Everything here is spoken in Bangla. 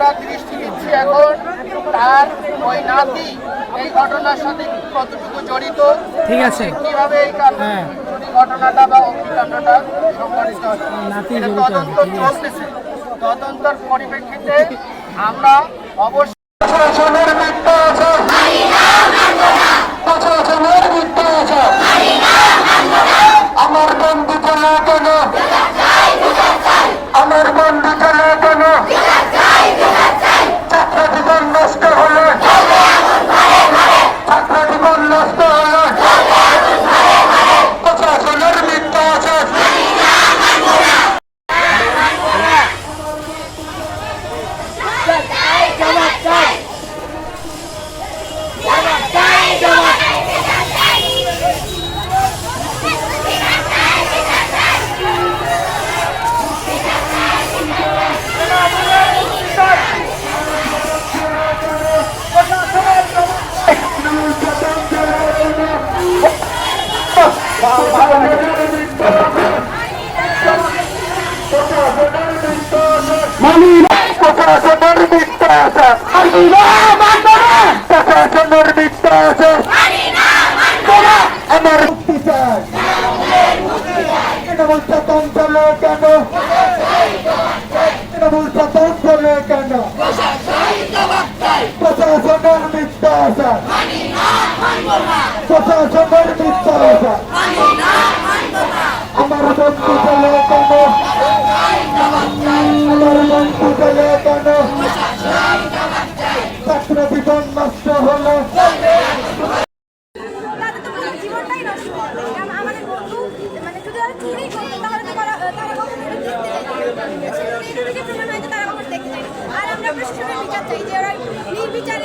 আমরা দৃষ্টি দিচ্ছি এখন তার ওই নাতি এই ঘটনার সাথে কতটুকু জড়িত, ঠিক আছে, কিভাবে এই চুরি ঘটনাটা বা অগ্নিকাণ্ডটা সংঘটিত হচ্ছে এটা তদন্ত চলতেছে। তদন্তের পরিপ্রেক্ষিতে আমরা অবশ্যই আমার বন্ধু চলে কেন, আমার বন্ধু চলে কেন, ছাত্র জীবন নষ্ট হলো, ছাত্র জীবন নষ্ট হলো, প্রশাসনের মিথ্যা আছে। প্রশাসনের মিথ্যা আছে, প্রশাসনের মিথ্যা আছে, আমার মুক্তি চাই। তৃণমূল শাসন চলে কেন, তৃণমূল শাসন চলে কেন, প্রশাসনের মিথ্যা আছে, প্রশাসনের মিথ্যা আছে, আমার বন্ধু চলে কেন, আমার বন্ধু চলে কেন, ছাত্র জীবন নষ্ট হলো, জীবনটাই নষ্ট হবে। আমাদের বন্ধু মানে যদি ওরা চুরি করতো তাহলে তো তারা প্রমাণ হয়তো তারা কখনো দেখতে চাই। আর আমরা প্রশাসনের বিচার চাই যে ওরা নির্বিচার